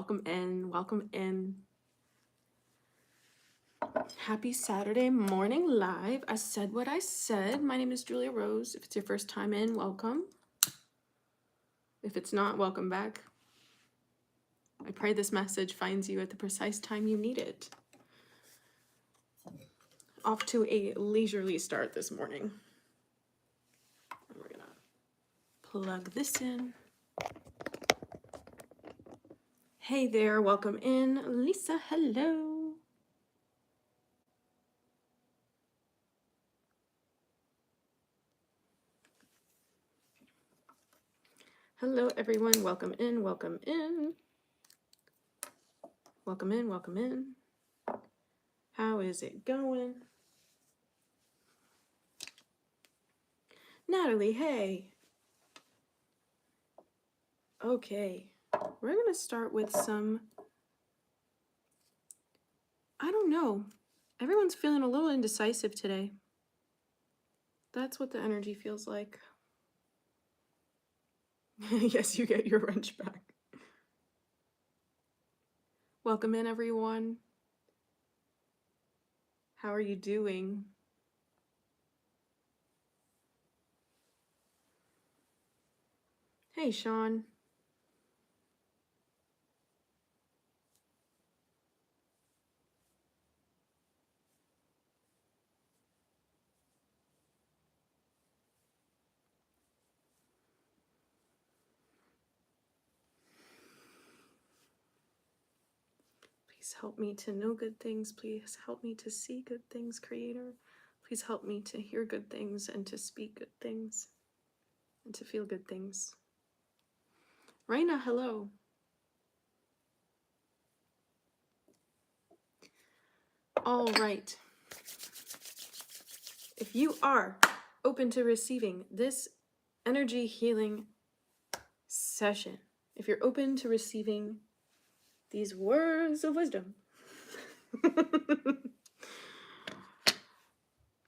welcome in, welcome in. Happy Saturday morning live. I said what I said. My name is Julia Rose. If it's your first time in, welcome. If it's not, welcome back. I pray this message finds you at the precise time you need it. Off to a leisurely start this morning. And we're gonna plug this in. Hey there, welcome in. Lisa, hello. Hello everyone, welcome in, welcome in. Welcome in, welcome in. How is it going? Natalie, hey. Okay, we're gonna start with some, I don't know. Everyone's feeling a little indecisive today. That's what the energy feels like. Yes, you get your wrench back. Welcome in, everyone. How are you doing? Hey, Sean. Please help me to know good things. Please help me to see good things, Creator. Please help me to hear good things and to speak good things and to feel good things. Raina, hello. All right. If you are open to receiving this energy healing session, if you're open to receiving these words of wisdom, I'm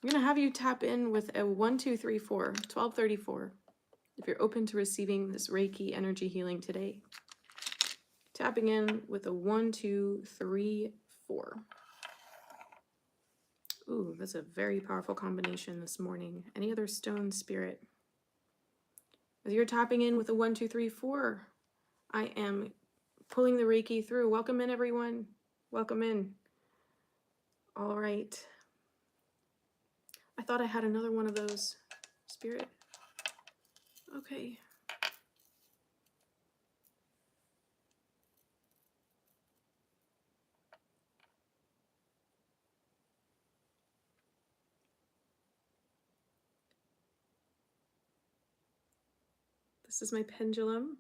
going to have you tap in with a 1, 2, 3, 4, 1234. If you're open to receiving this Reiki energy healing today, tapping in with a 1, 2, 3, 4. Ooh, that's a very powerful combination this morning. Any other stone spirit? As you're tapping in with a 1, 2, 3, 4, I am pulling the Reiki through. Welcome in, everyone. Welcome in. All right. I thought I had another one of those. Spirit. Okay. This is my pendulum.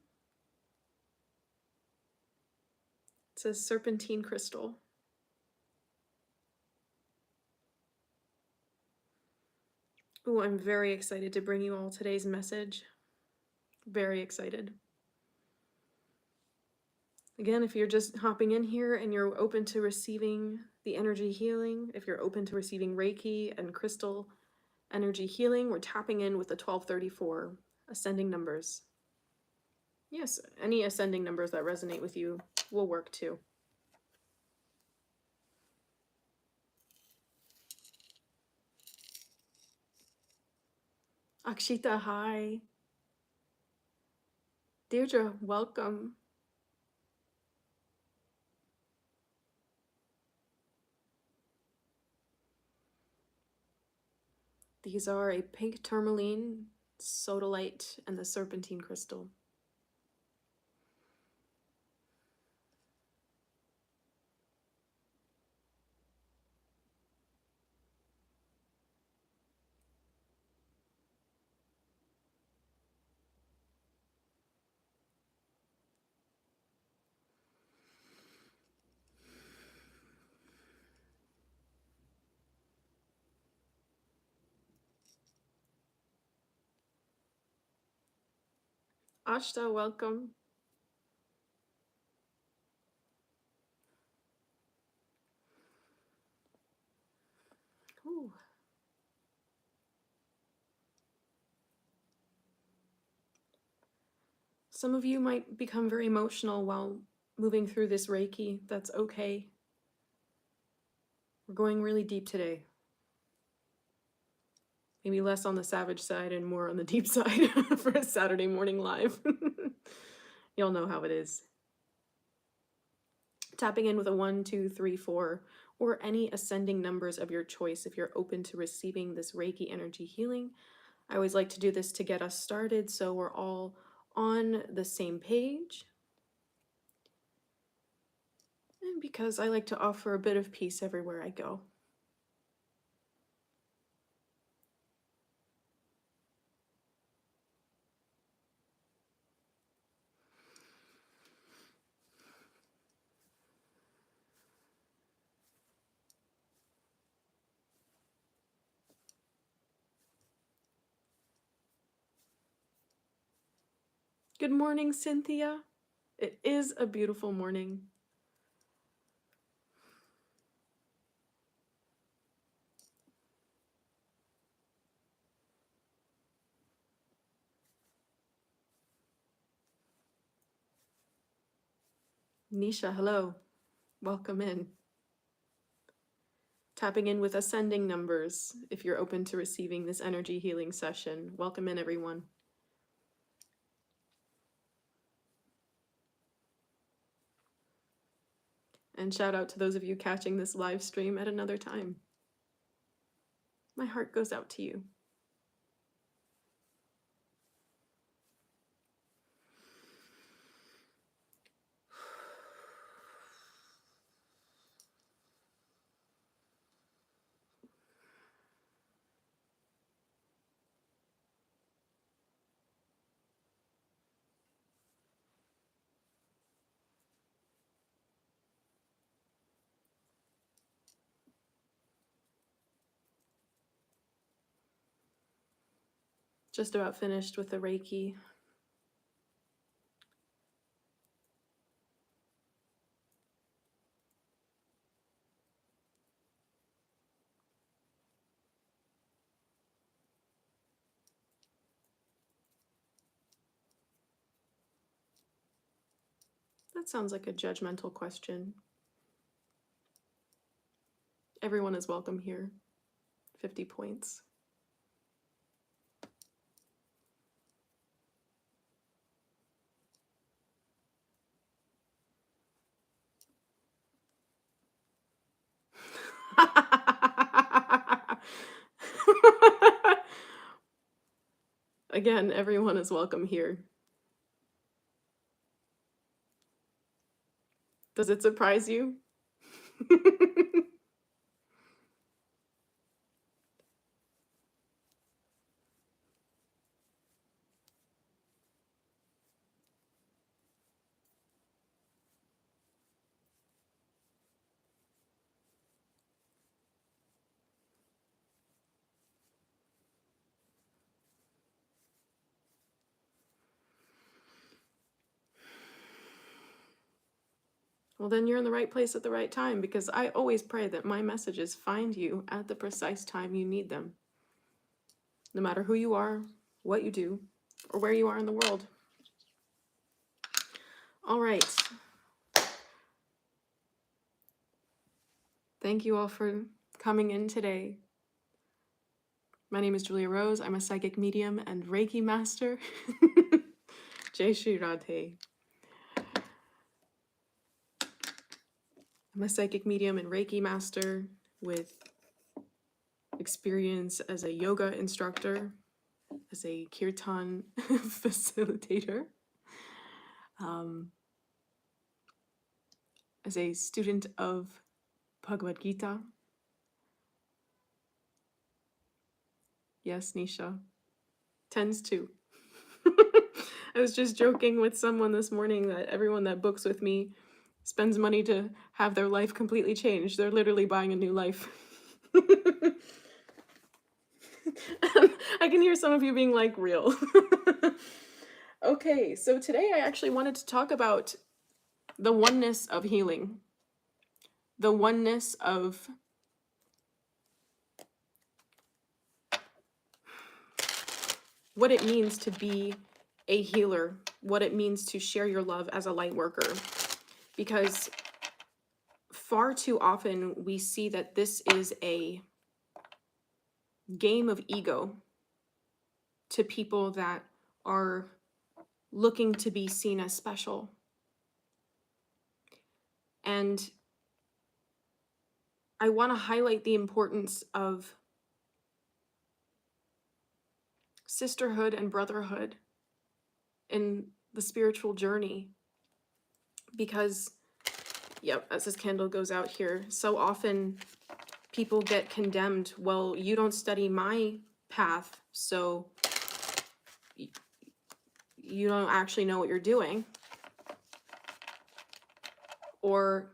It says serpentine crystal. Oh, I'm very excited to bring you all today's message. Very excited. Again, if you're just hopping in here and you're open to receiving the energy healing, if you're open to receiving Reiki and crystal energy healing, we're tapping in with the 1234 ascending numbers. Yes, any ascending numbers that resonate with you will work too. Akshita, hi. Deirdre, welcome. These are a pink tourmaline, sodalite, and the serpentine crystal. Ashta, welcome. Ooh. Some of you might become very emotional while moving through this Reiki. That's okay. We're going really deep today. Maybe less on the savage side and more on the deep side for a Saturday morning live. Y'all know how it is. Tapping in with a 1, 2, 3, 4, or any ascending numbers of your choice if you're open to receiving this Reiki energy healing. I always like to do this to get us started so we're all on the same page. And because I like to offer a bit of peace everywhere I go. Good morning, Cynthia. It is a beautiful morning. Nisha, hello. Welcome in. Tapping in with ascending numbers if you're open to receiving this energy healing session. Welcome in, everyone. And shout out to those of you catching this live stream at another time. My heart goes out to you. Just about finished with the Reiki. That sounds like a judgmental question. Everyone is welcome here. 50 points. Again, everyone is welcome here. Does it surprise you? Well, then you're in the right place at the right time, because I always pray that my messages find you at the precise time you need them. No matter who you are, what you do, or where you are in the world. All right. Thank you all for coming in today. My name is Julia Rose. I'm a psychic medium and Reiki master. Jai Shri Radhe. I'm a psychic medium and Reiki master with experience as a yoga instructor, as a kirtan facilitator, as a student of Bhagavad Gita. Yes, Nisha. Tends to. I was just joking with someone this morning that everyone that books with me spends money to have their life completely changed. They're literally buying a new life. I can hear some of you being like, real. Okay, so today I actually wanted to talk about the oneness of healing. The oneness of what it means to be a healer, what it means to share your love as a light worker. because far too often we see that this is a game of ego to people that are looking to be seen as special. And I want to highlight the importance of sisterhood and brotherhood in the spiritual journey, because, yep, as this candle goes out here, so often people get condemned. Well, you don't study my path, so you don't actually know what you're doing. Or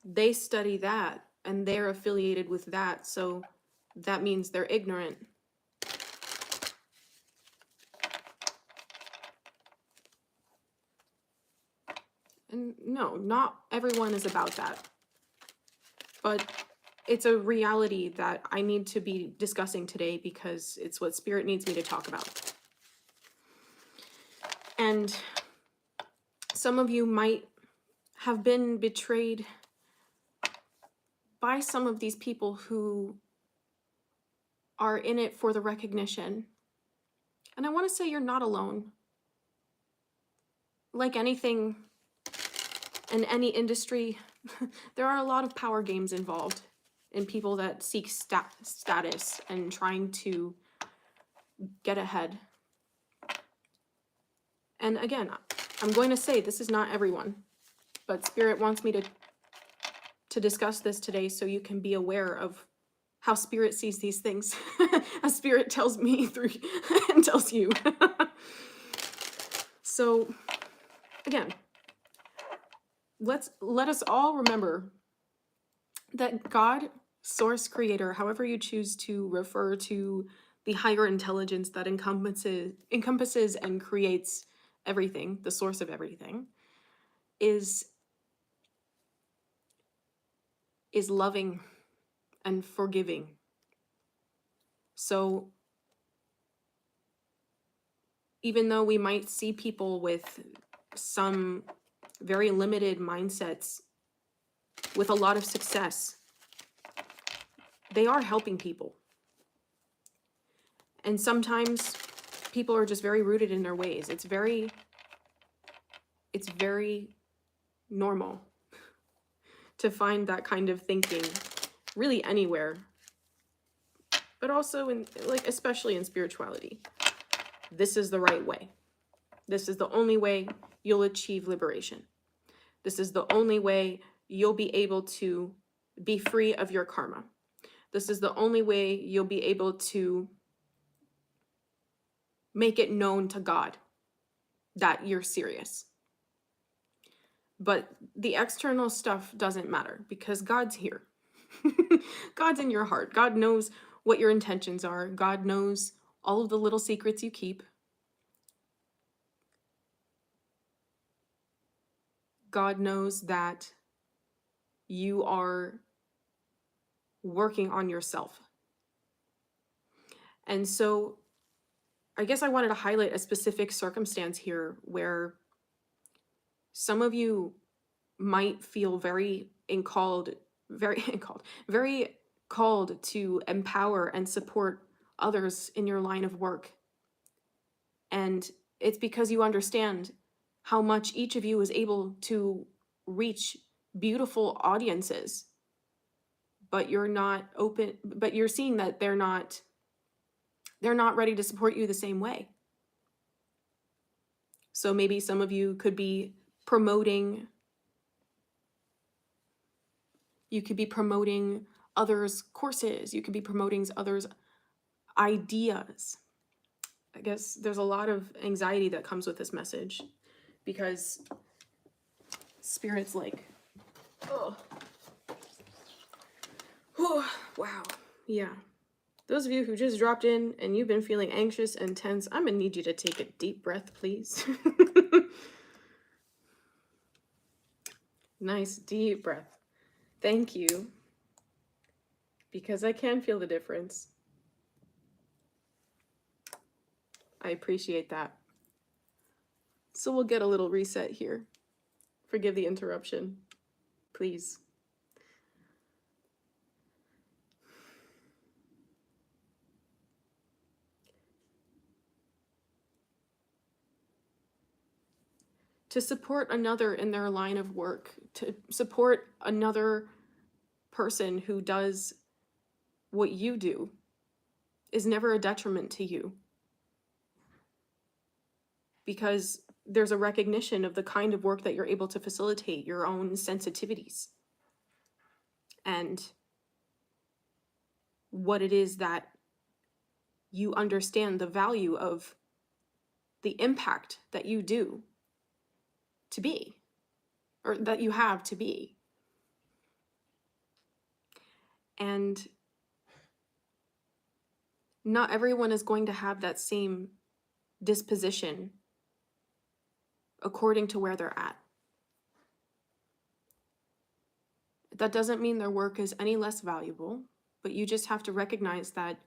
they study that and they're affiliated with that, so that means they're ignorant. And no, not everyone is about that. But it's a reality that I need to be discussing today because it's what Spirit needs me to talk about. And some of you might have been betrayed by some of these people who are in it for the recognition. And I want to say you're not alone. Like anything in any industry, there are a lot of power games involved in people that seek status and trying to get ahead. And again, I'm going to say this is not everyone, but Spirit wants me to discuss this today so you can be aware of how Spirit sees these things, as Spirit tells me through and tells you. So again, let us all remember that God, source, creator, however you choose to refer to the higher intelligence that encompasses and creates everything, the source of everything, is loving and forgiving. So even though we might see people with some very limited mindsets with a lot of success, they are helping people. And sometimes people are just very rooted in their ways. It's very normal to find that kind of thinking really anywhere, but also in, like, especially in spirituality. This is the right way. This is the only way you'll achieve liberation. This is the only way you'll be able to be free of your karma. This is the only way you'll be able to make it known to God that you're serious. But the external stuff doesn't matter because God's here. God's in your heart. God knows what your intentions are. God knows all of the little secrets you keep. God knows that you are working on yourself. And so I guess I wanted to highlight a specific circumstance here where some of you might feel very called to empower and support others in your line of work. And it's because you understand how much each of you is able to reach beautiful audiences, but you're not open, but you're seeing that they're not ready to support you the same way. So maybe some of you could be promoting others' courses, you could be promoting others' ideas. I guess there's a lot of anxiety that comes with this message because Spirit's like, oh, wow, yeah. Those of you who just dropped in and you've been feeling anxious and tense, I'm gonna need you to take a deep breath, please. Nice deep breath. Thank you. Because I can feel the difference. I appreciate that. So we'll get a little reset here Forgive the interruption, please. To support another in their line of work, to support another person who does what you do, is never a detriment to you. Because there's a recognition of the kind of work that you're able to facilitate, your own sensitivities, and what it is that you understand the value of the impact that you do to be, or that you have to be. And not everyone is going to have that same disposition according to where they're at. That doesn't mean their work is any less valuable, but you just have to recognize that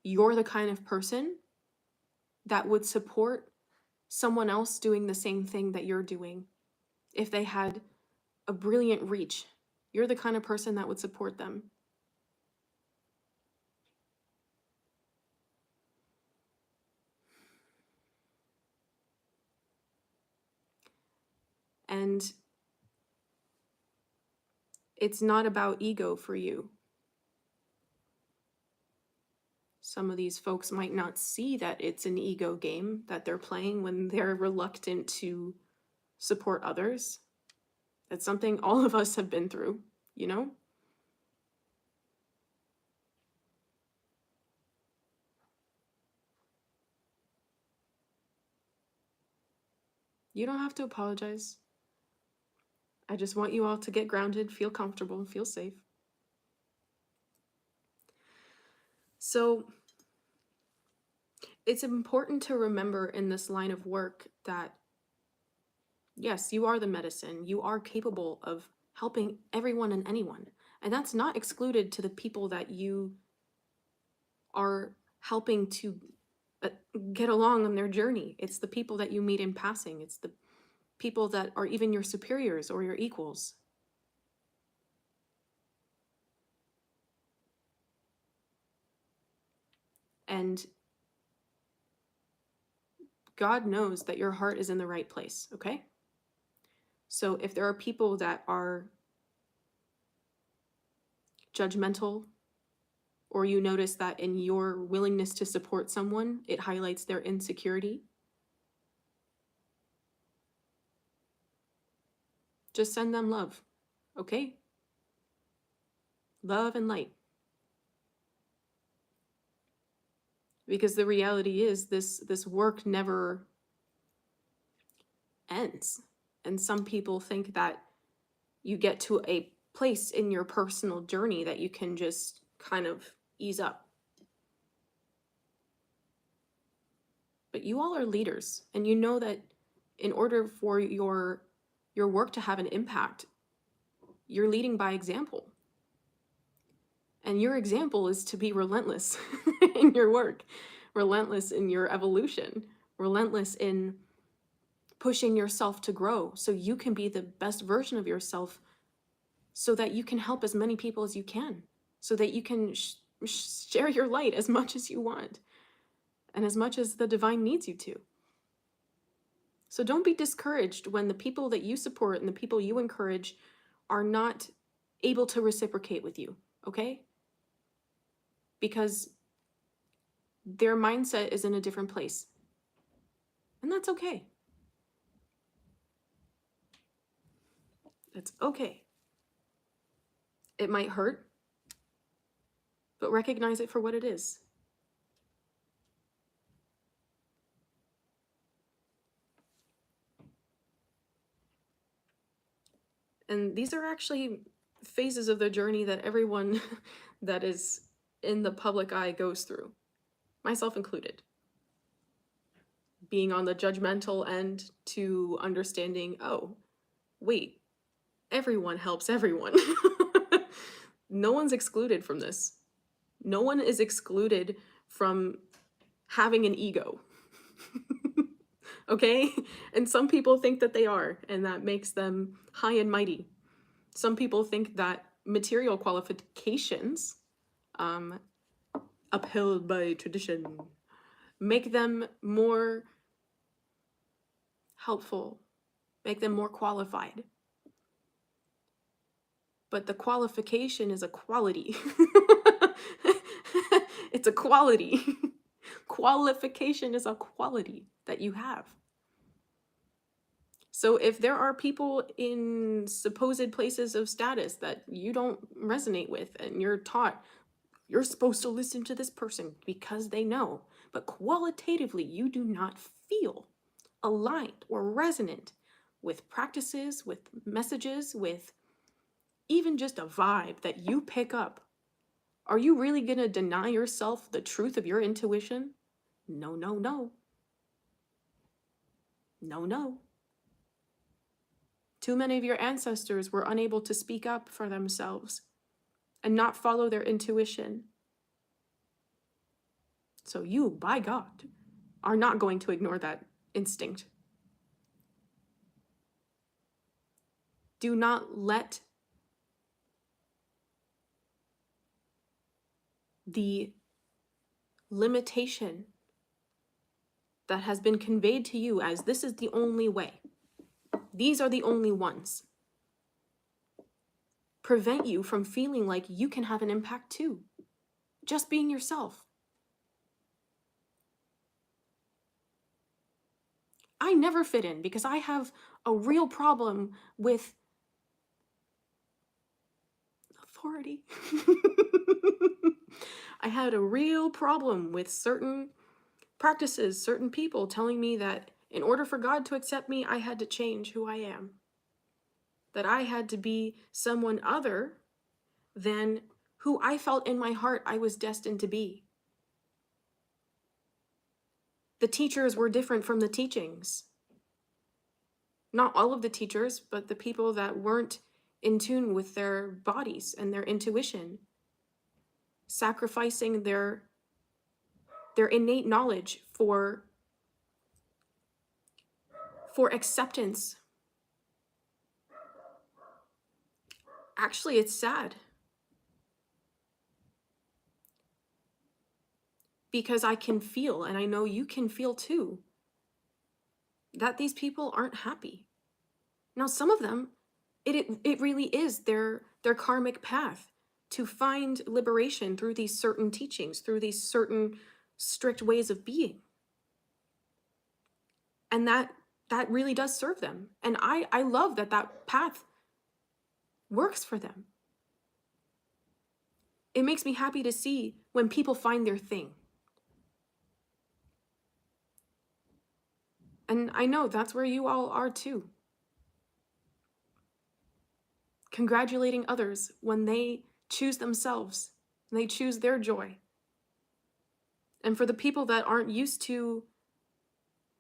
you're the kind of person that would support someone else doing the same thing that you're doing. If they had a brilliant reach, you're the kind of person that would support them. And it's not about ego for you. Some of these folks might not see that it's an ego game that they're playing when they're reluctant to support others. That's something all of us have been through, you know? You don't have to apologize. I just want you all to get grounded, feel comfortable, feel safe. So it's important to remember in this line of work that, yes, you are the medicine. You are capable of helping everyone and anyone. And that's not excluded to the people that you are helping to get along on their journey. It's the people that you meet in passing. It's the people that are even your superiors or your equals. And God knows that your heart is in the right place, okay? So if there are people that are judgmental, or you notice that in your willingness to support someone, it highlights their insecurity, just send them love, okay? Love and light. Because the reality is this work never ends. And some people think that you get to a place in your personal journey that you can just kind of ease up. But you all are leaders, and you know that in order for your work to have an impact, you're leading by example. And your example is to be relentless in your work, relentless in your evolution, relentless in pushing yourself to grow so you can be the best version of yourself, so that you can help as many people as you can, so that you can share your light as much as you want and as much as the divine needs you to. So don't be discouraged when the people that you support and the people you encourage are not able to reciprocate with you, okay? Because their mindset is in a different place. And that's okay. It's okay. It might hurt, but recognize it for what it is. And these are actually phases of the journey that everyone that is in the public eye goes through, myself included. Being on the judgmental end to understanding, oh, wait, everyone helps everyone. No one's excluded from this. No one is excluded from having an ego. Okay? And some people think that they are, and that makes them high and mighty. Some people think that material qualifications, um, upheld by tradition, make them more helpful, make them more qualified. But the qualification is a quality. It's a quality. Qualification is a quality that you have. So if there are people in supposed places of status that you don't resonate with, and you're taught you're supposed to listen to this person because they know, but qualitatively you do not feel aligned or resonant with practices, with messages, with even just a vibe that you pick up, are you really going to deny yourself the truth of your intuition? No, no, no. No, no. Too many of your ancestors were unable to speak up for themselves and not follow their intuition. So you, by God, are not going to ignore that instinct. Do not let the limitation that has been conveyed to you as this is the only way, these are the only ones, prevent you from feeling like you can have an impact too. Just being yourself. I never fit in because I have a real problem with authority. I had a real problem with certain practices, certain people telling me that in order for God to accept me, I had to change who I am. That I had to be someone other than who I felt in my heart I was destined to be. The teachers were different from the teachings. Not all of the teachers, but the people that weren't in tune with their bodies and their intuition, sacrificing their innate knowledge for acceptance. Actually, it's sad. Because I can feel, and I know you can feel too, that these people aren't happy. Now, some of them, it really is their karmic path to find liberation through these certain teachings, through these certain strict ways of being. And that really does serve them. And I love that path works for them. It makes me happy to see when people find their thing. And I know that's where you all are too. Congratulating others when they choose themselves, and they choose their joy. And for the people that aren't used to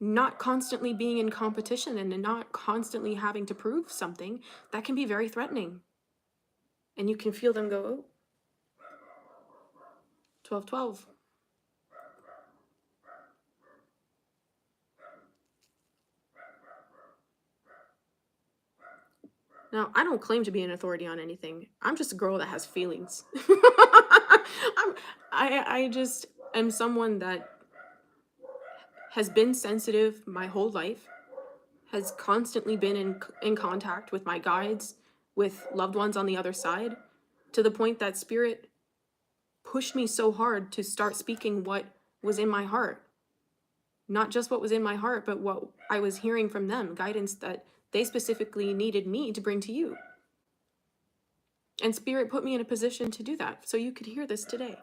not constantly being in competition and not constantly having to prove something, that can be very threatening. And you can feel them go, oh, 12-12. Now, I don't claim to be an authority on anything. I'm just a girl that has feelings. I just am someone that has been sensitive my whole life, has constantly been in contact with my guides, with loved ones on the other side, to the point that spirit pushed me so hard to start speaking what was in my heart. Not just what was in my heart, but what I was hearing from them, guidance that they specifically needed me to bring to you. And spirit put me in a position to do that, so you could hear this today.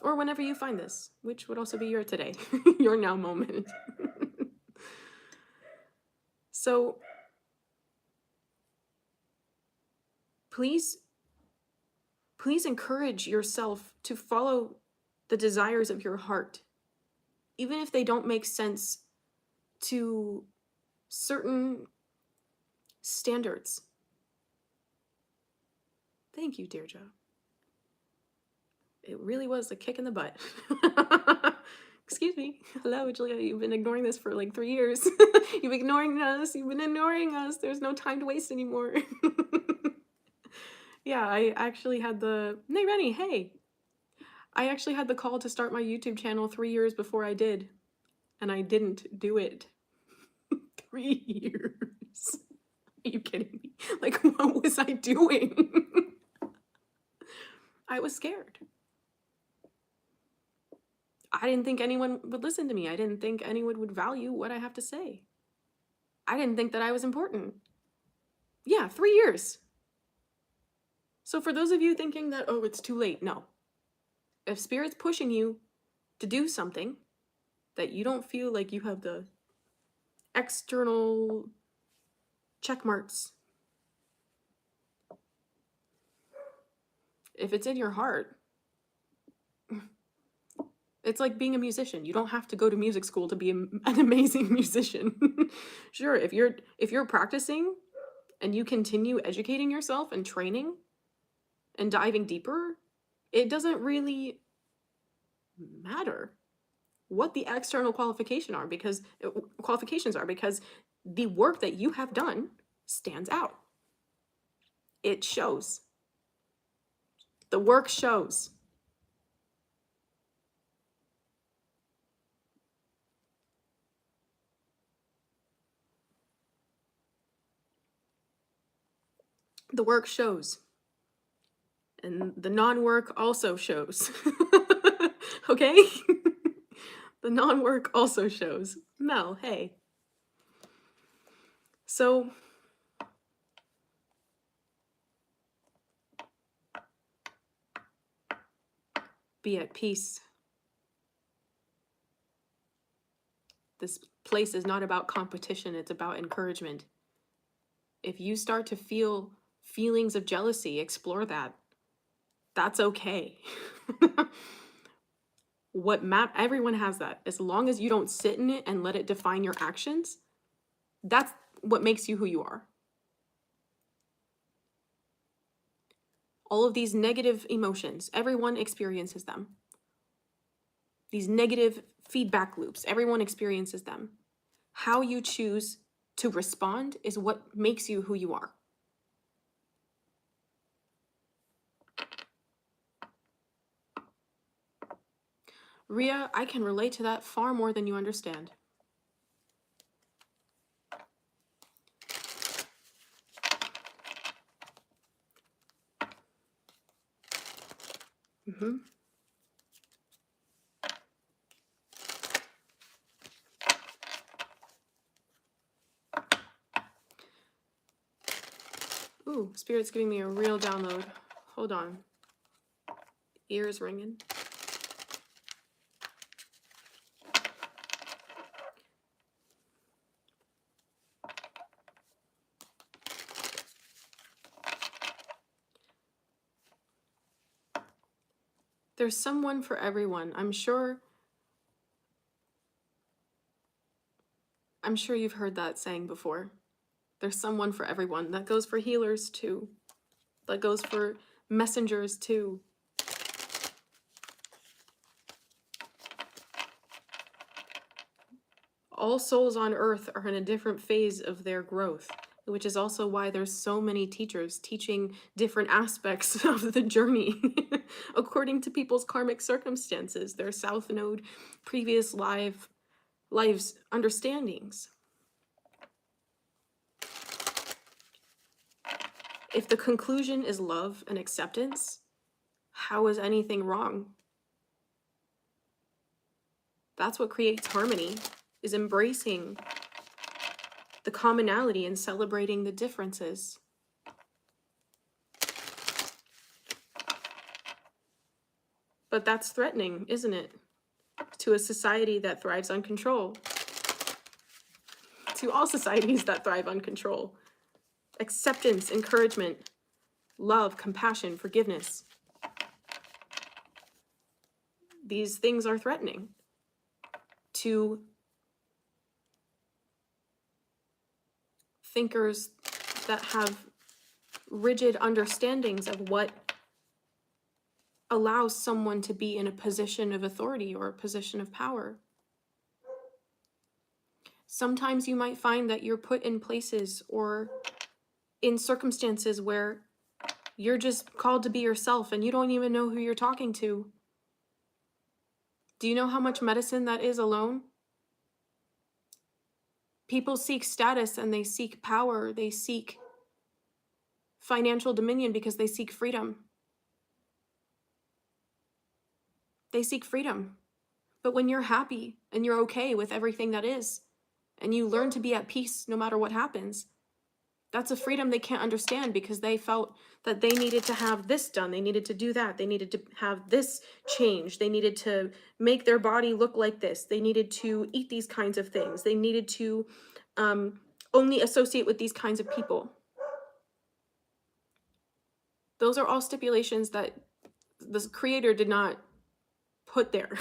Or whenever you find this, which would also be your today, your now moment. So please encourage yourself to follow the desires of your heart, even if they don't make sense to certain standards. Thank you, Deirdre. It really was a kick in the butt. Excuse me. Hello, Julia. You've been ignoring this for like 3 years. You've been ignoring us. You've been ignoring us. There's no time to waste anymore. Yeah, I actually had the... Hey, Rennie, hey. I actually had the call to start my YouTube channel 3 years before I did. And I didn't do it. 3 years. Are you kidding me? Like, what was I doing? I was scared. I didn't think anyone would listen to me. I didn't think anyone would value what I have to say. I didn't think that I was important. Yeah, 3 years. So for those of you thinking that, oh, it's too late, no. If Spirit's pushing you to do something that you don't feel like you have the external check marks, if it's in your heart, it's like being a musician. You don't have to go to music school to be an amazing musician. Sure, if you're practicing and you continue educating yourself and training and diving deeper, it doesn't really matter what the external qualifications are because the work that you have done stands out. It shows. The work shows. The work shows. And the non-work also shows. Okay? The non-work also shows. Mel, hey. So, be at peace. This place is not about competition, it's about encouragement. If you start to feel feelings of jealousy, explore that. That's okay. Everyone has that. As long as you don't sit in it and let it define your actions, that's what makes you who you are. All of these negative emotions, everyone experiences them. These negative feedback loops, everyone experiences them. How you choose to respond is what makes you who you are. Ria, I can relate to that far more than you understand. Mm-hmm. Ooh, Spirit's giving me a real download. Hold on. Ears ringing. There's someone for everyone. I'm sure you've heard that saying before. There's someone for everyone. That goes for healers too. That goes for messengers too. All souls on earth are in a different phase of their growth, which is also why there's so many teachers teaching different aspects of the journey according to people's karmic circumstances, their South Node, previous lives understandings. If the conclusion is love and acceptance, how is anything wrong? That's what creates harmony, is embracing the commonality and celebrating the differences. But that's threatening, isn't it? To a society that thrives on control. To all societies that thrive on control. Acceptance, encouragement, love, compassion, forgiveness. These things are threatening to thinkers that have rigid understandings of what allows someone to be in a position of authority or a position of power. Sometimes you might find that you're put in places or in circumstances where you're just called to be yourself and you don't even know who you're talking to. Do you know how much medicine that is alone? People seek status and they seek power. They seek financial dominion because they seek freedom. They seek freedom. But when you're happy and you're okay with everything that is, and you learn to be at peace no matter what happens, that's a freedom they can't understand because they felt that they needed to have this done. They needed to do that. They needed to have this change. They needed to make their body look like this. They needed to eat these kinds of things. They needed to only associate with these kinds of people. Those are all stipulations that the creator did not put there.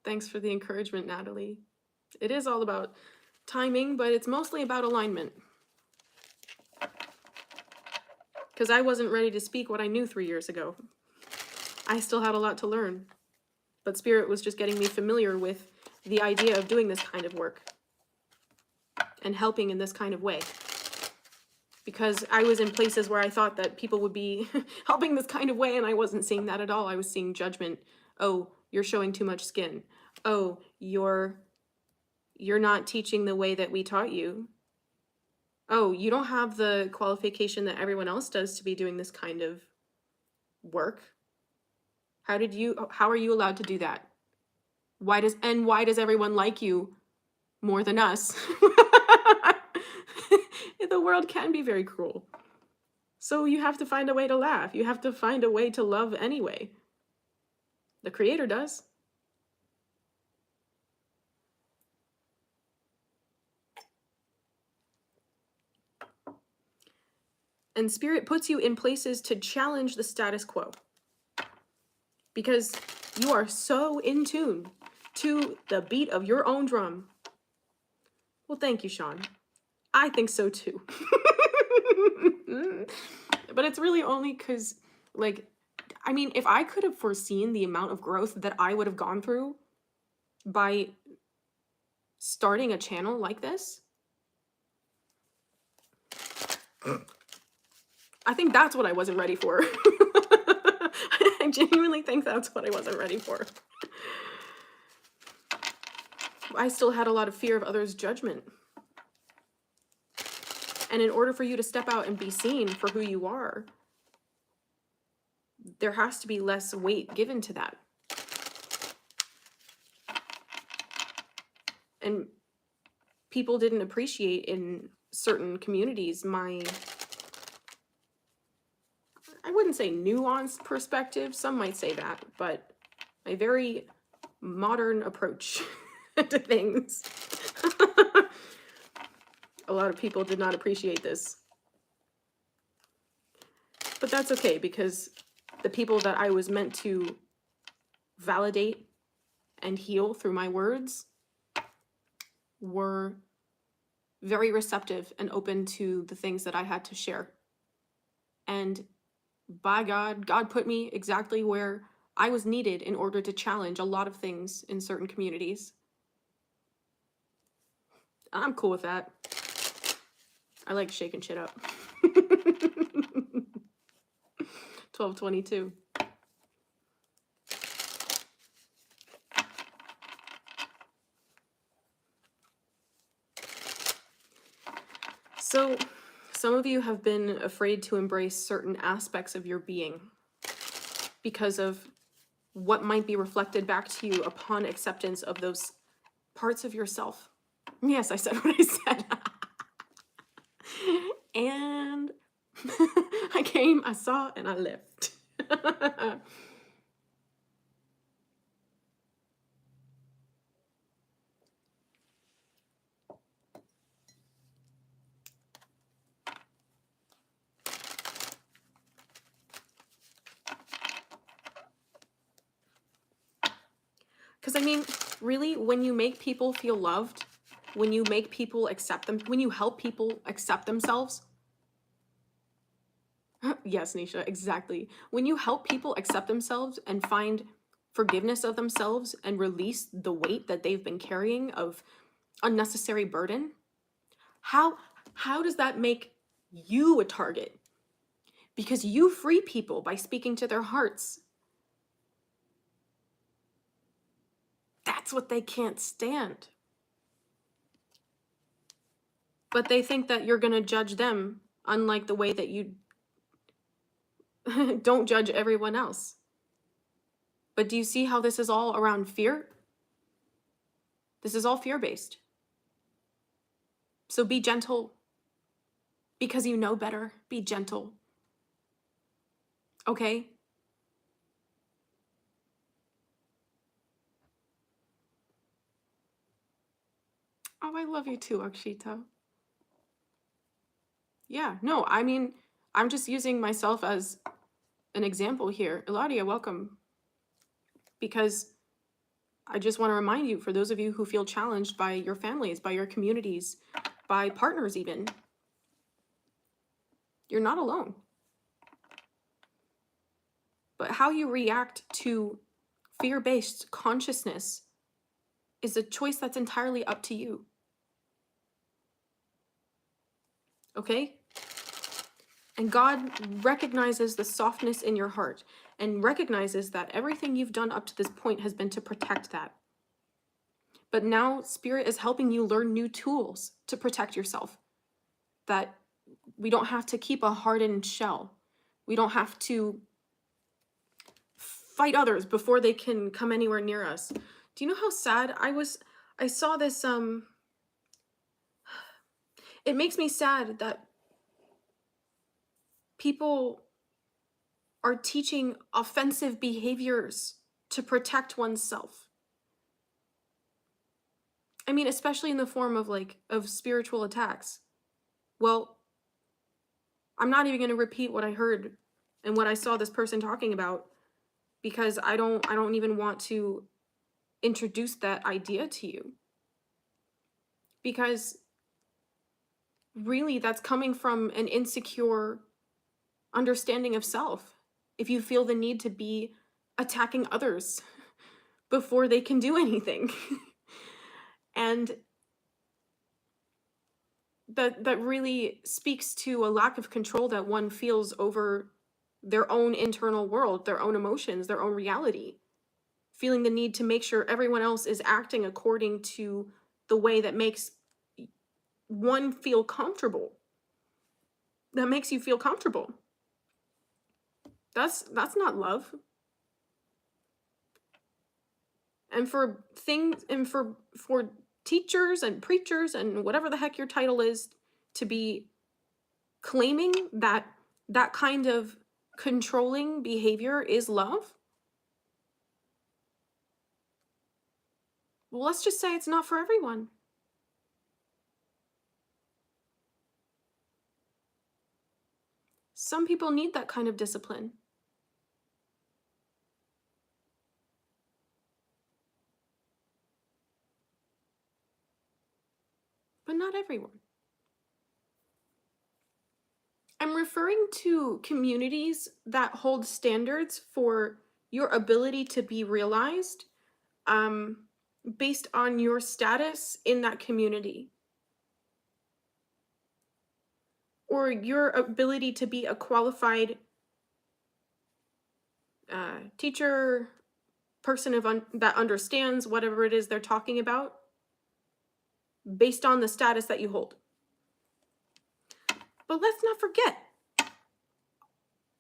Thanks for the encouragement, Natalie. It is all about timing, but it's mostly about alignment. Because I wasn't ready to speak what I knew 3 years ago. I still had a lot to learn. But Spirit was just getting me familiar with the idea of doing this kind of work and helping in this kind of way. Because I was in places where I thought that people would be helping this kind of way, and I wasn't seeing that at all. I was seeing judgment. Oh, you're showing too much skin. Oh, you're not teaching the way that we taught you. Oh, you don't have the qualification that everyone else does to be doing this kind of work. How are you allowed to do that? Why does everyone like you more than us? The world can be very cruel. So you have to find a way to laugh. You have to find a way to love anyway. The creator does. And Spirit puts you in places to challenge the status quo. Because you are so in tune to the beat of your own drum. Well, thank you, Sean. I think so too. But it's really only because, if I could have foreseen the amount of growth that I would have gone through by starting a channel like this, I think that's what I wasn't ready for. I genuinely think that's what I wasn't ready for. I still had a lot of fear of others' judgment. And in order for you to step out and be seen for who you are, there has to be less weight given to that. And people didn't appreciate in certain communities I wouldn't say nuanced perspective, some might say that, but a very modern approach to things. A lot of people did not appreciate this. But that's okay, because the people that I was meant to validate and heal through my words were very receptive and open to the things that I had to share. And by God put me exactly where I was needed in order to challenge a lot of things in certain communities. I'm cool with that. I like shaking shit up. 1222. So, some of you have been afraid to embrace certain aspects of your being because of what might be reflected back to you upon acceptance of those parts of yourself. Yes, I said what I said. And I came, I saw, and I left. Because I mean, really, when you make people feel loved, when you make people accept them, when you help people accept themselves, yes, Nisha, exactly. When you help people accept themselves and find forgiveness of themselves and release the weight that they've been carrying of unnecessary burden, how does that make you a target? Because you free people by speaking to their hearts. That's what they can't stand. But they think that you're going to judge them, unlike the way that you don't judge everyone else. But do you see how this is all around fear? This is all fear-based. So be gentle. Because you know better, be gentle. Okay? Oh, I love you too, Akshita. Yeah, no, I mean, I'm just using myself as an example here. Eladia, welcome. Because I just want to remind you, for those of you who feel challenged by your families, by your communities, by partners even, you're not alone. But how you react to fear-based consciousness is a choice that's entirely up to you. Okay? And God recognizes the softness in your heart and recognizes that everything you've done up to this point has been to protect that. But now Spirit is helping you learn new tools to protect yourself. That we don't have to keep a hardened shell. We don't have to fight others before they can come anywhere near us. Do you know how sad I was? I saw this, it makes me sad that people are teaching offensive behaviors to protect oneself. I mean, especially in the form of spiritual attacks. Well, I'm not even going to repeat what I heard and what I saw this person talking about, because I don't even want to introduce that idea to you. Because really that's coming from an insecure understanding of self. If you feel the need to be attacking others before they can do anything. And that really speaks to a lack of control that one feels over their own internal world, their own emotions, their own reality. Feeling the need to make sure everyone else is acting according to the way that makes one feel comfortable. That makes you feel comfortable. That's not love. And for things, and for teachers and preachers and whatever the heck your title is, to be claiming that that kind of controlling behavior is love, well, let's just say it's not for everyone. Some people need that kind of discipline. But not everyone. I'm referring to communities that hold standards for your ability to be realized, based on your status in that community, or your ability to be a qualified teacher, person that understands whatever it is they're talking about, based on the status that you hold. But let's not forget,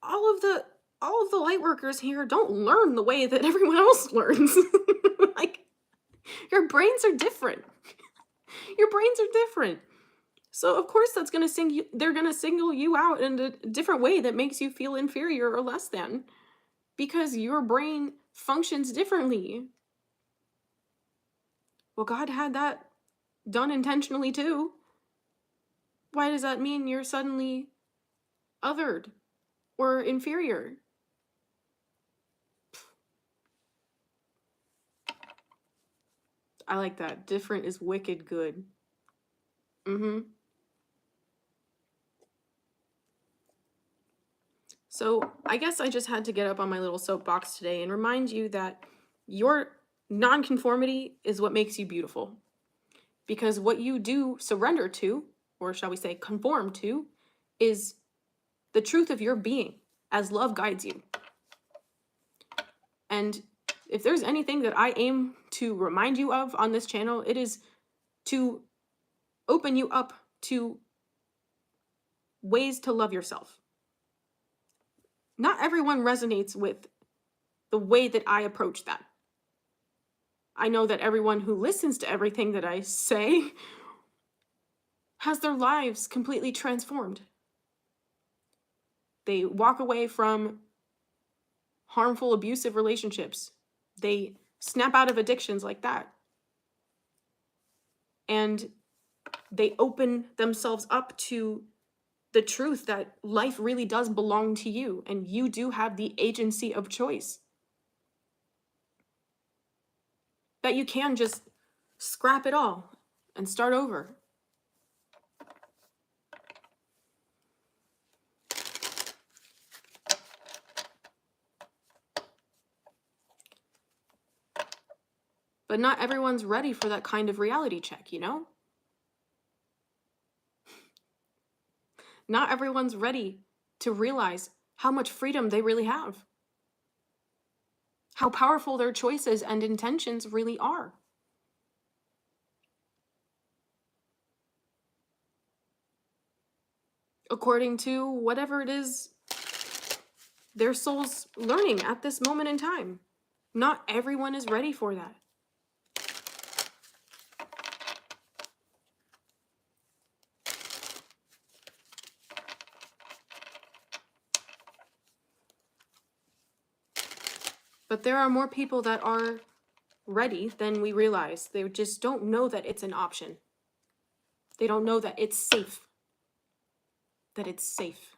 all of the light workers here don't learn the way that everyone else learns. Like, your brains are different. Your brains are different. So of course they're gonna single you out in a different way that makes you feel inferior or less than, because your brain functions differently. Well, God had that done intentionally too. Why does that mean you're suddenly othered or inferior? I like that. Different is wicked good. Mm-hmm. So I guess I just had to get up on my little soapbox today and remind you that your nonconformity is what makes you beautiful. Because what you do surrender to, or shall we say conform to, is the truth of your being as love guides you. And if there's anything that I aim to remind you of on this channel, it is to open you up to ways to love yourself. Not everyone resonates with the way that I approach that. I know that everyone who listens to everything that I say has their lives completely transformed. They walk away from harmful, abusive relationships. They snap out of addictions like that. And they open themselves up to the truth that life really does belong to you, and you do have the agency of choice. That you can just scrap it all and start over. But not everyone's ready for that kind of reality check, you know? Not everyone's ready to realize how much freedom they really have. How powerful their choices and intentions really are. According to whatever it is their soul's learning at this moment in time. Not everyone is ready for that. But there are more people that are ready than we realize. They just don't know that it's an option. They don't know that it's safe. That it's safe.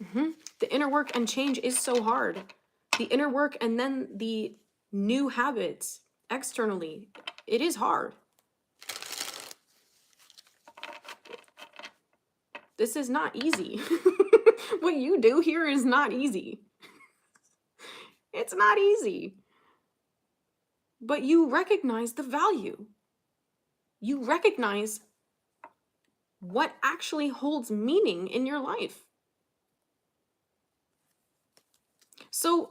The inner work and change is so hard. The inner work and then the new habits externally, it is hard. This is not easy. What you do here is not easy. It's not easy. But you recognize the value. You recognize what actually holds meaning in your life. So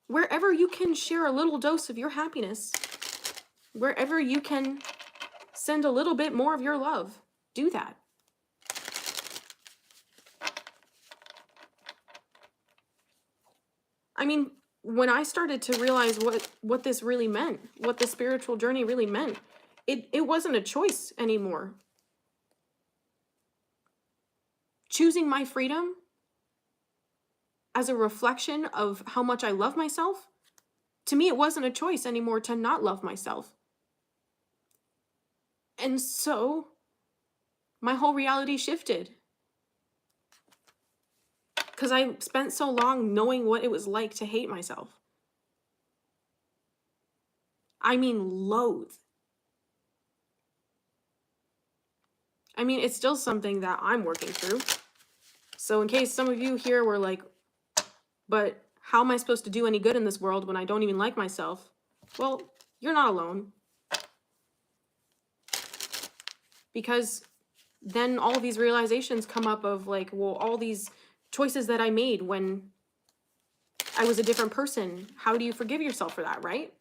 wherever you can share a little dose of your happiness, wherever you can send a little bit more of your love, do that. I mean, when I started to realize what this really meant, what the spiritual journey really meant, it wasn't a choice anymore. Choosing my freedom as a reflection of how much I love myself, to me, it wasn't a choice anymore to not love myself. And so my whole reality shifted. Because I spent so long knowing what it was like to hate myself. I mean, loathe. I mean, it's still something that I'm working through. So in case some of you here were like, but how am I supposed to do any good in this world when I don't even like myself? Well, you're not alone. Because then all of these realizations come up of like, well, all these choices that I made when I was a different person, how do you forgive yourself for that, right?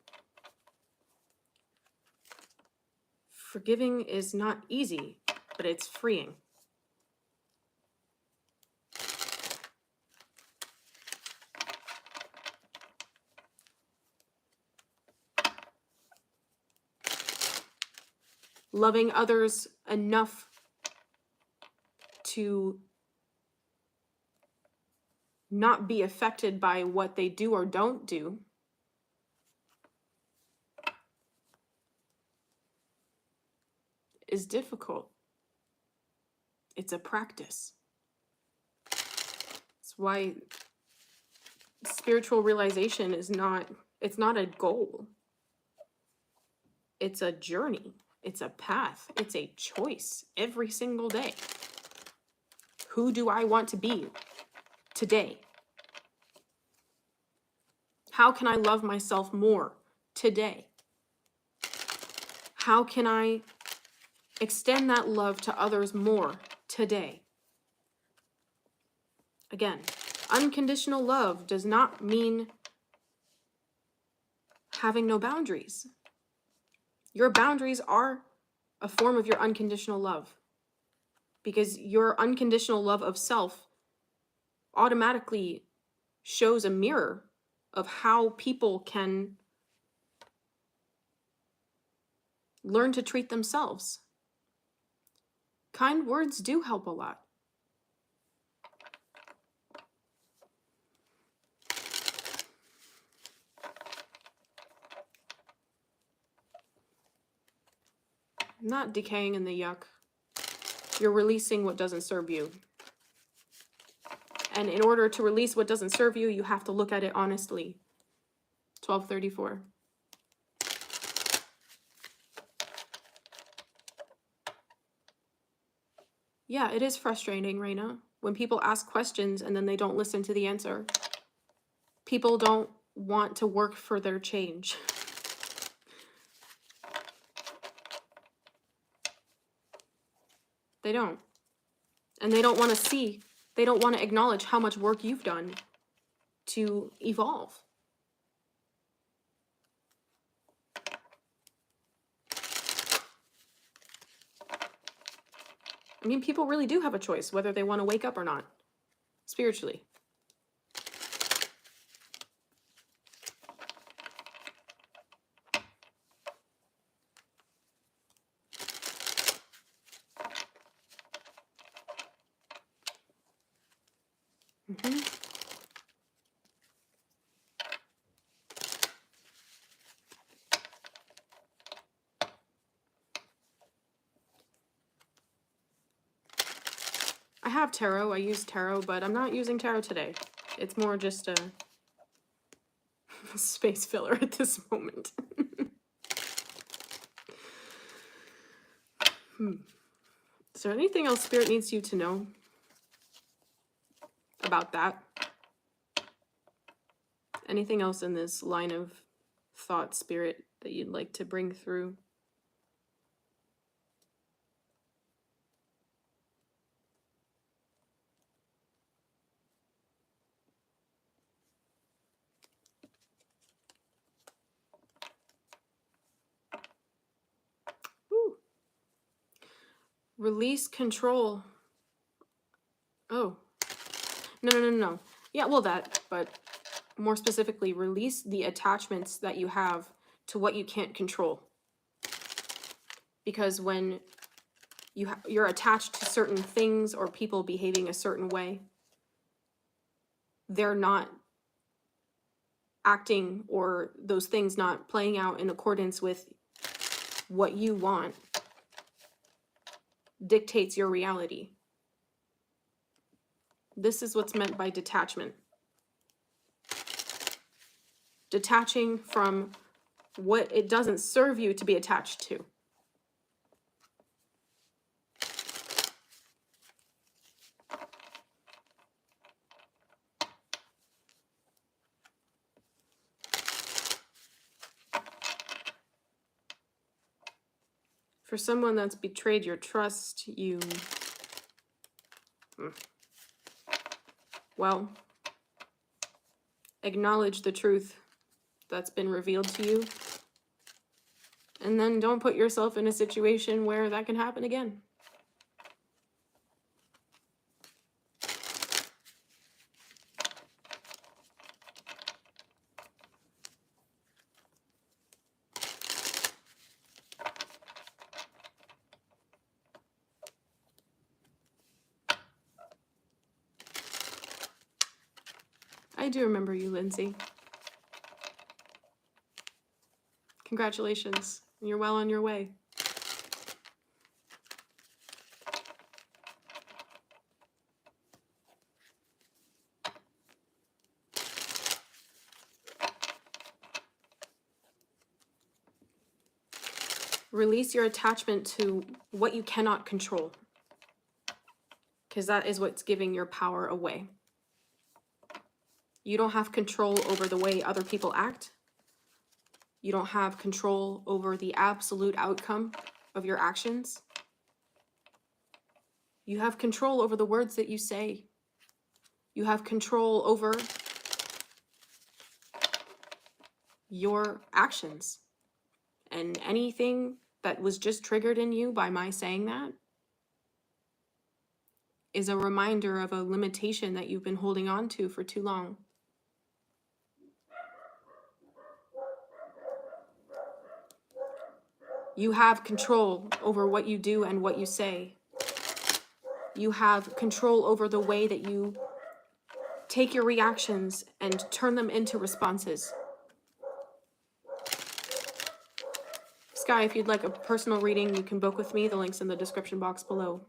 Forgiving is not easy, but it's freeing. Loving others enough to not be affected by what they do or don't do is difficult. It's a practice. That's why spiritual realization is not It's not a goal. It's a journey. It's a path. It's a choice every single day. Who do I want to be today? How can I love myself more today? How can I extend that love to others more today? Again, unconditional love does not mean having no boundaries. Your boundaries are a form of your unconditional love, because your unconditional love of self automatically shows a mirror of how people can learn to treat themselves. Kind words do help a lot. Not decaying in the yuck. You're releasing what doesn't serve you. And in order to release what doesn't serve you, you have to look at it honestly. 1234. Yeah, it is frustrating, Raina, when people ask questions and then they don't listen to the answer. People don't want to work for their change. They don't. And they don't want to see, they don't want to acknowledge how much work you've done to evolve. I mean, people really do have a choice whether they want to wake up or not, spiritually. I have tarot, I use tarot, but I'm not using tarot today. It's more just a space filler at this moment. Is there anything else Spirit needs you to know about that? Anything else in this line of thought, Spirit, that you'd like to bring through? Woo. Release control. Oh. No. Yeah, well that, but more specifically, release the attachments that you have to what you can't control. Because when you're attached to certain things or people behaving a certain way, they're not acting, or those things not playing out in accordance with what you want, dictates your reality. This is what's meant by detachment. Detaching from what it doesn't serve you to be attached to. For someone that's betrayed your trust, well, acknowledge the truth that's been revealed to you. And then don't put yourself in a situation where that can happen again. I do remember you, Lindsay. Congratulations. You're well on your way. Release your attachment to what you cannot control, because that is what's giving your power away. You don't have control over the way other people act. You don't have control over the absolute outcome of your actions. You have control over the words that you say. You have control over your actions. And anything that was just triggered in you by my saying that is a reminder of a limitation that you've been holding on to for too long. You have control over what you do and what you say. You have control over the way that you take your reactions and turn them into responses. Sky, if you'd like a personal reading, you can book with me. The link's in the description box below.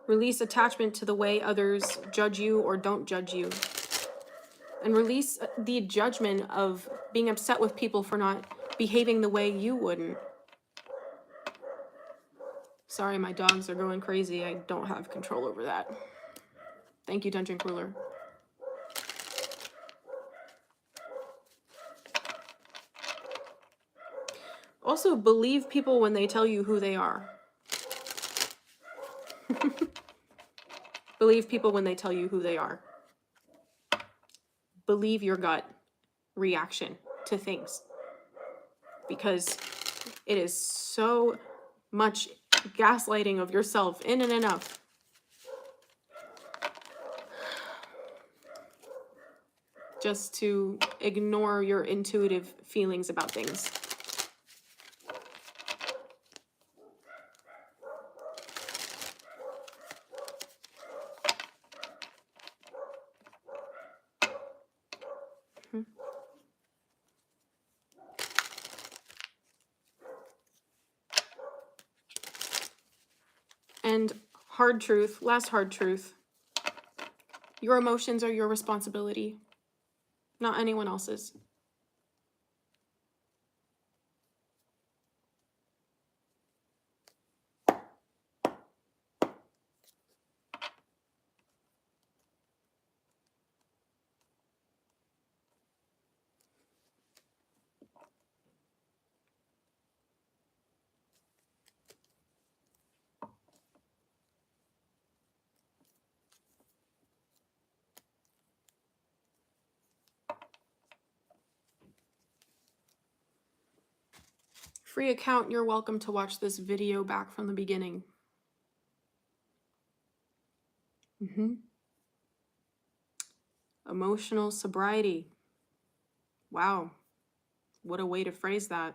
Release attachment to the way others judge you or don't judge you. And release the judgment of being upset with people for not behaving the way you wouldn't. Sorry, my dogs are going crazy. I don't have control over that. Thank you, Dungeon Cooler. Also, believe people when they tell you who they are. Believe people when they tell you who they are. Believe your gut reaction to things. Because it is so much gaslighting of yourself in and enough. Just to ignore your intuitive feelings about things. And hard truth, last hard truth. Your emotions are your responsibility, not anyone else's. Free account, you're welcome to watch this video back from the beginning. Emotional sobriety. Wow. What a way to phrase that.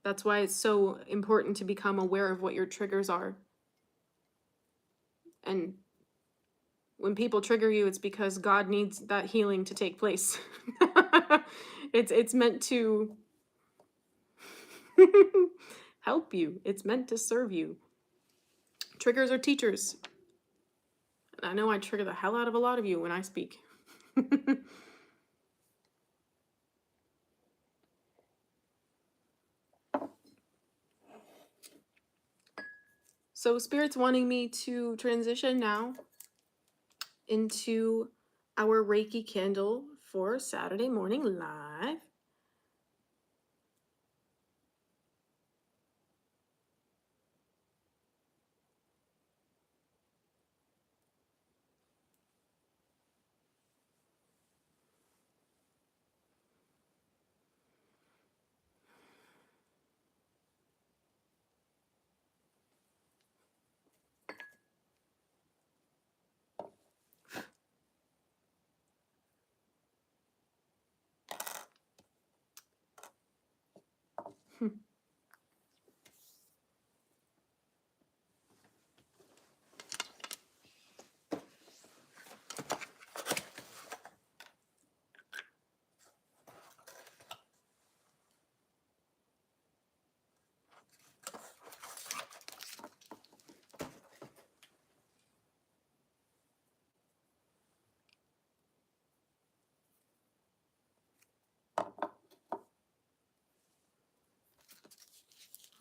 That's why it's so important to become aware of what your triggers are. And when people trigger you, it's because God needs that healing to take place. It's meant to help you. It's meant to serve you. Triggers are teachers. And I know I trigger the hell out of a lot of you when I speak. So Spirit's wanting me to transition now into our Reiki candle for Saturday morning live.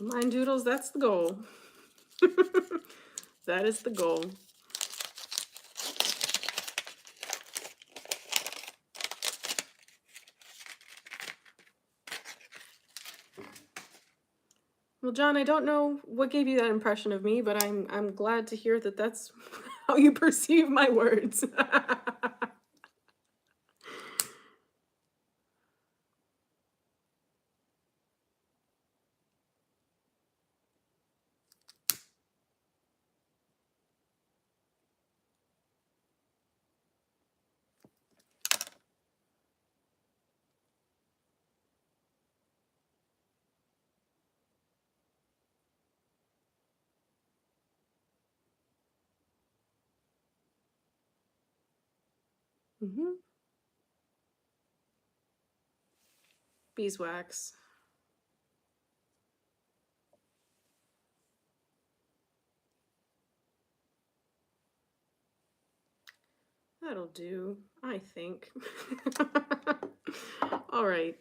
Mind doodles, that's the goal. That is the goal. Well, John, I don't know what gave you that impression of me, but I'm glad to hear that that's how you perceive my words. Mm-hmm. Beeswax. That'll do, I think. All right.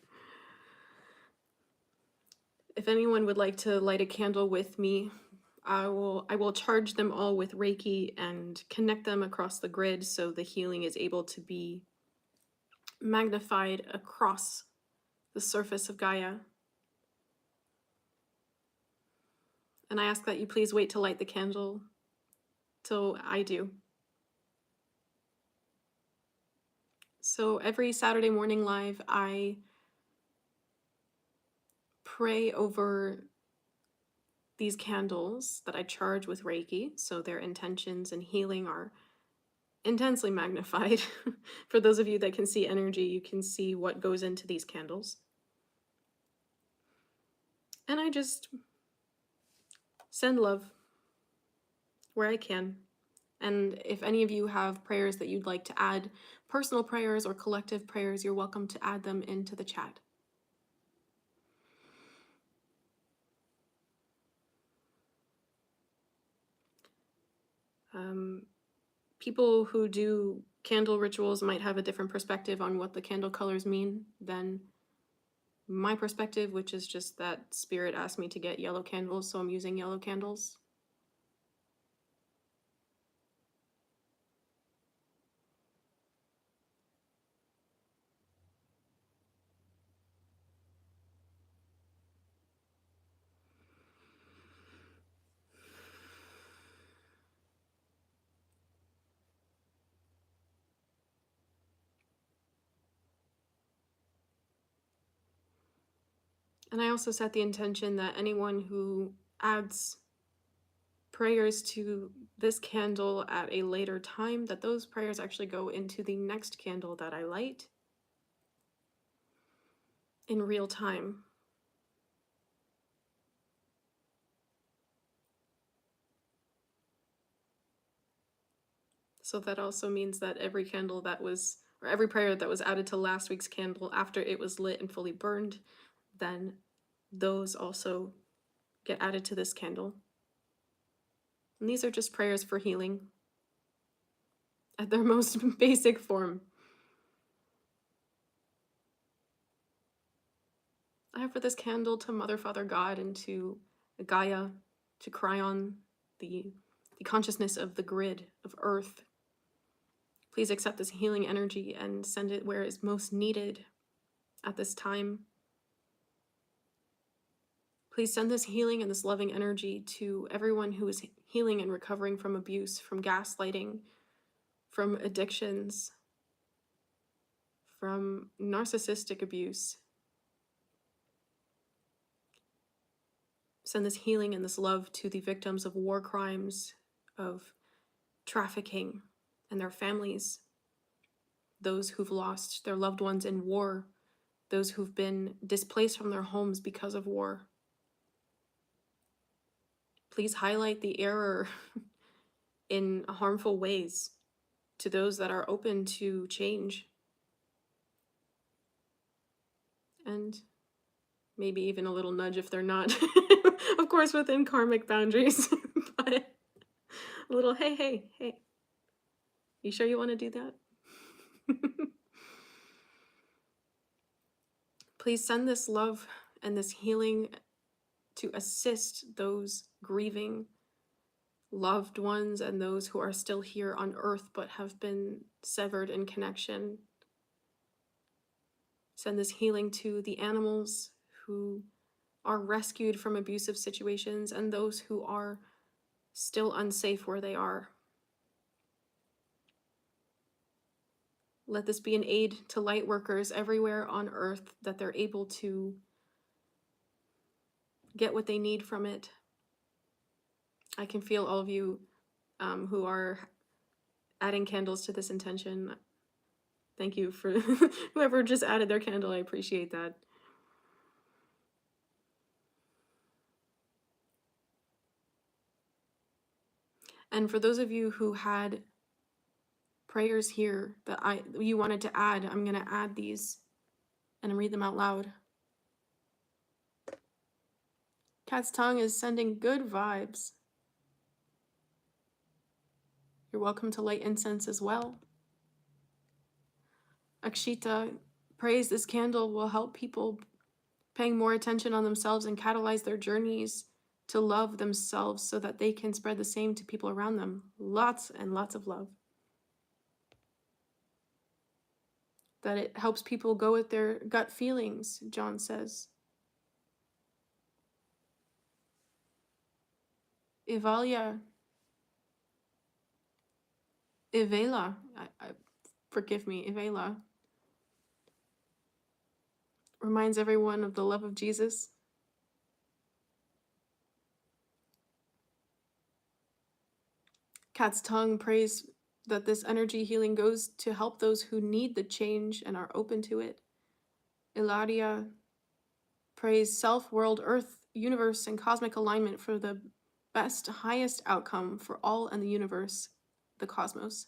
If anyone would like to light a candle with me, I will charge them all with Reiki and connect them across the grid so the healing is able to be magnified across the surface of Gaia. And I ask that you please wait to light the candle till I do. So every Saturday morning live, I pray over these candles that I charge with Reiki, so their intentions and healing are intensely magnified. For those of you that can see energy, you can see what goes into these candles. And I just send love where I can. And if any of you have prayers that you'd like to add, personal prayers or collective prayers, you're welcome to add them into the chat. People who do candle rituals might have a different perspective on what the candle colors mean than my perspective, which is just that spirit asked me to get yellow candles, so I'm using yellow candles. And I also set the intention that anyone who adds prayers to this candle at a later time, that those prayers actually go into the next candle that I light in real time. So that also means that every candle that was, or every prayer that was added to last week's candle after it was lit and fully burned, then those also get added to this candle. And these are just prayers for healing at their most basic form. I offer this candle to Mother, Father, God, and to Gaia, to cry on the consciousness of the grid of Earth. Please accept this healing energy and send it where it's most needed at this time. Please send this healing and this loving energy to everyone who is healing and recovering from abuse, from gaslighting, from addictions, from narcissistic abuse. Send this healing and this love to the victims of war crimes, of trafficking, and their families, those who've lost their loved ones in war, those who've been displaced from their homes because of war. Please highlight the error in harmful ways to those that are open to change. And maybe even a little nudge if they're not, of course, within karmic boundaries, but a little, hey, you sure you want to do that? Please send this love and this healing to assist those grieving loved ones and those who are still here on earth but have been severed in connection. Send this healing to the animals who are rescued from abusive situations and those who are still unsafe where they are. Let this be an aid to light workers everywhere on earth, that they're able to get what they need from it. I can feel all of you who are adding candles to this intention. Thank you for whoever just added their candle. I appreciate that. And for those of you who had prayers here that you wanted to add, I'm going to add these and read them out loud. Cat's tongue is sending good vibes. You're welcome to light incense as well. Akshita prays this candle will help people paying more attention on themselves and catalyze their journeys to love themselves so that they can spread the same to people around them. Lots and lots of love. That it helps people go with their gut feelings, John says. Ivela, forgive me, Ivela, reminds everyone of the love of Jesus. Cat's tongue prays that this energy healing goes to help those who need the change and are open to it. Ilaria prays self, world, earth, universe, and cosmic alignment for the best, highest outcome for all in the universe, the cosmos.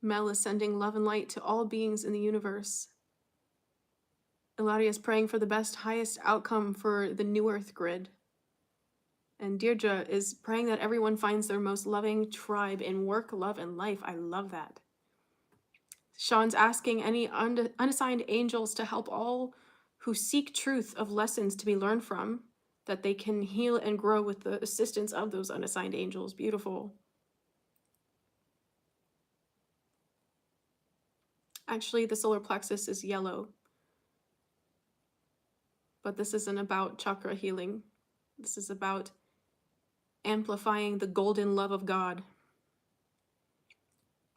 Mel is sending love and light to all beings in the universe. Ilaria is praying for the best, highest outcome for the new earth grid. And Deirdre is praying that everyone finds their most loving tribe in work, love, and life. I love that. Sean's asking any unassigned angels to help all who seek truth of lessons to be learned from, that they can heal and grow with the assistance of those unassigned angels. Beautiful. Actually, the solar plexus is yellow, but this isn't about chakra healing. This is about amplifying the golden love of God.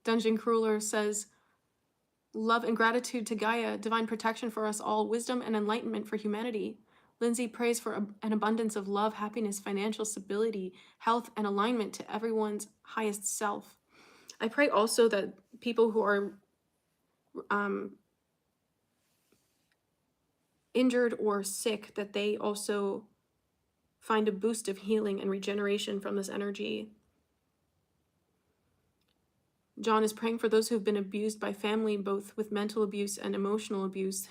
Dungeon Crueler says, love and gratitude to Gaia, divine protection for us all, wisdom and enlightenment for humanity. Lindsay prays for an abundance of love, happiness, financial stability, health, and alignment to everyone's highest self. I pray also that people who are injured or sick, that they also find a boost of healing and regeneration from this energy. John is praying for those who have been abused by family, both with mental abuse and emotional abuse,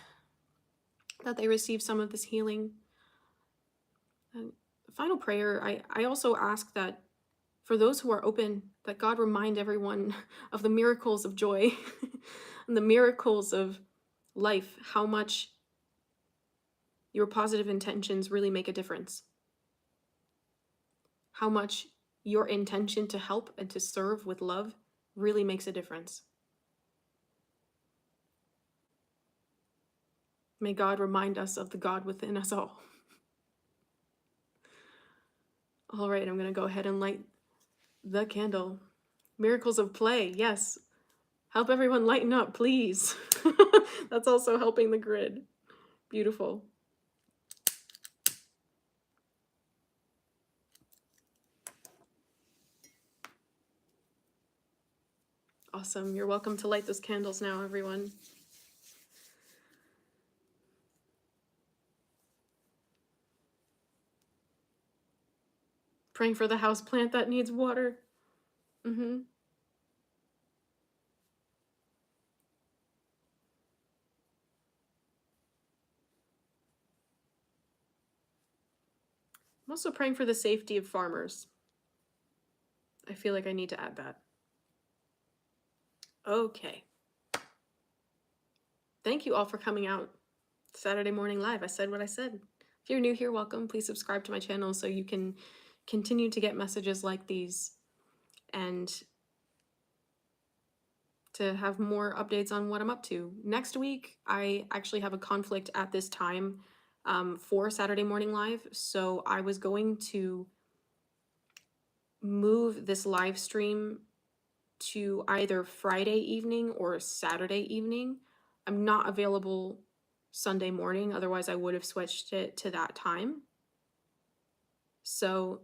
that they receive some of this healing. And final prayer, I also ask that for those who are open, that God remind everyone of the miracles of joy and the miracles of life, how much your positive intentions really make a difference. How much your intention to help and to serve with love really makes a difference. May God remind us of the God within us all. All right, I'm going to go ahead and light the candle. Miracles of play, yes. Help everyone lighten up, please. That's also helping the grid. Beautiful. Awesome. You're welcome to light those candles now, everyone. Praying for the house plant that needs water. I'm also praying for the safety of farmers. I feel like I need to add that. Okay. Thank you all for coming out Saturday morning live. I said what I said. If you're new here, welcome. Please subscribe to my channel so you can continue to get messages like these and to have more updates on what I'm up to. Next week, I actually have a conflict at this time for Saturday Morning Live, so I was going to move this live stream to either Friday evening or Saturday evening. I'm not available Sunday morning, otherwise I would have switched it to that time. So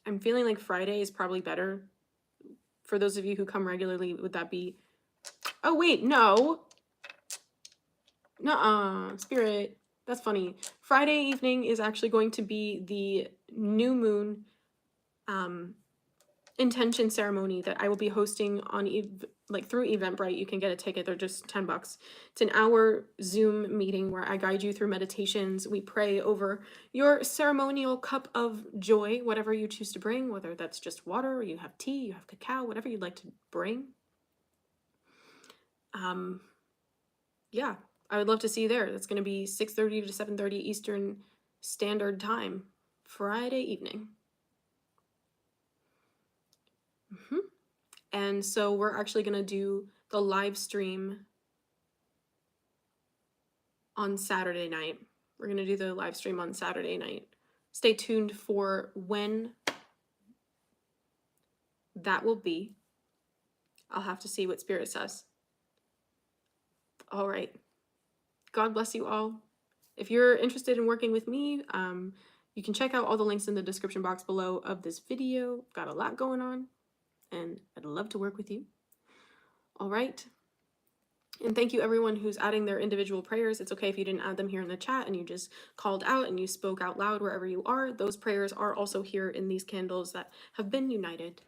I'm feeling like Friday is probably better. For those of you who come regularly, would that be... Oh, wait, no. Nuh-uh, Spirit. That's funny. Friday evening is actually going to be the new moon intention ceremony that I will be hosting on through Eventbrite. You can get a ticket. They're just $10. It's an hour Zoom meeting where I guide you through meditations. We pray over your ceremonial cup of joy, whatever you choose to bring, whether that's just water, or you have tea, you have cacao, whatever you'd like to bring. Yeah, I would love to see you there. That's going to be 6:30 to 7:30 Eastern Standard Time, Friday evening. And so we're actually going to do the live stream on Saturday night. We're going to do the live stream on Saturday night. Stay tuned for when that will be. I'll have to see what Spirit says. All right. God bless you all. If you're interested in working with me, you can check out all the links in the description box below of this video. Got a lot going on, and I'd love to work with you. All right. And thank you everyone who's adding their individual prayers. It's okay if you didn't add them here in the chat and you just called out and you spoke out loud wherever you are. Those prayers are also here in these candles that have been united.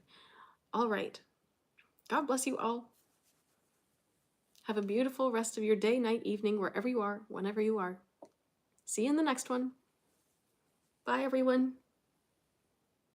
All right. God bless you all. Have a beautiful rest of your day, night, evening, wherever you are, whenever you are. See you in the next one. Bye, everyone.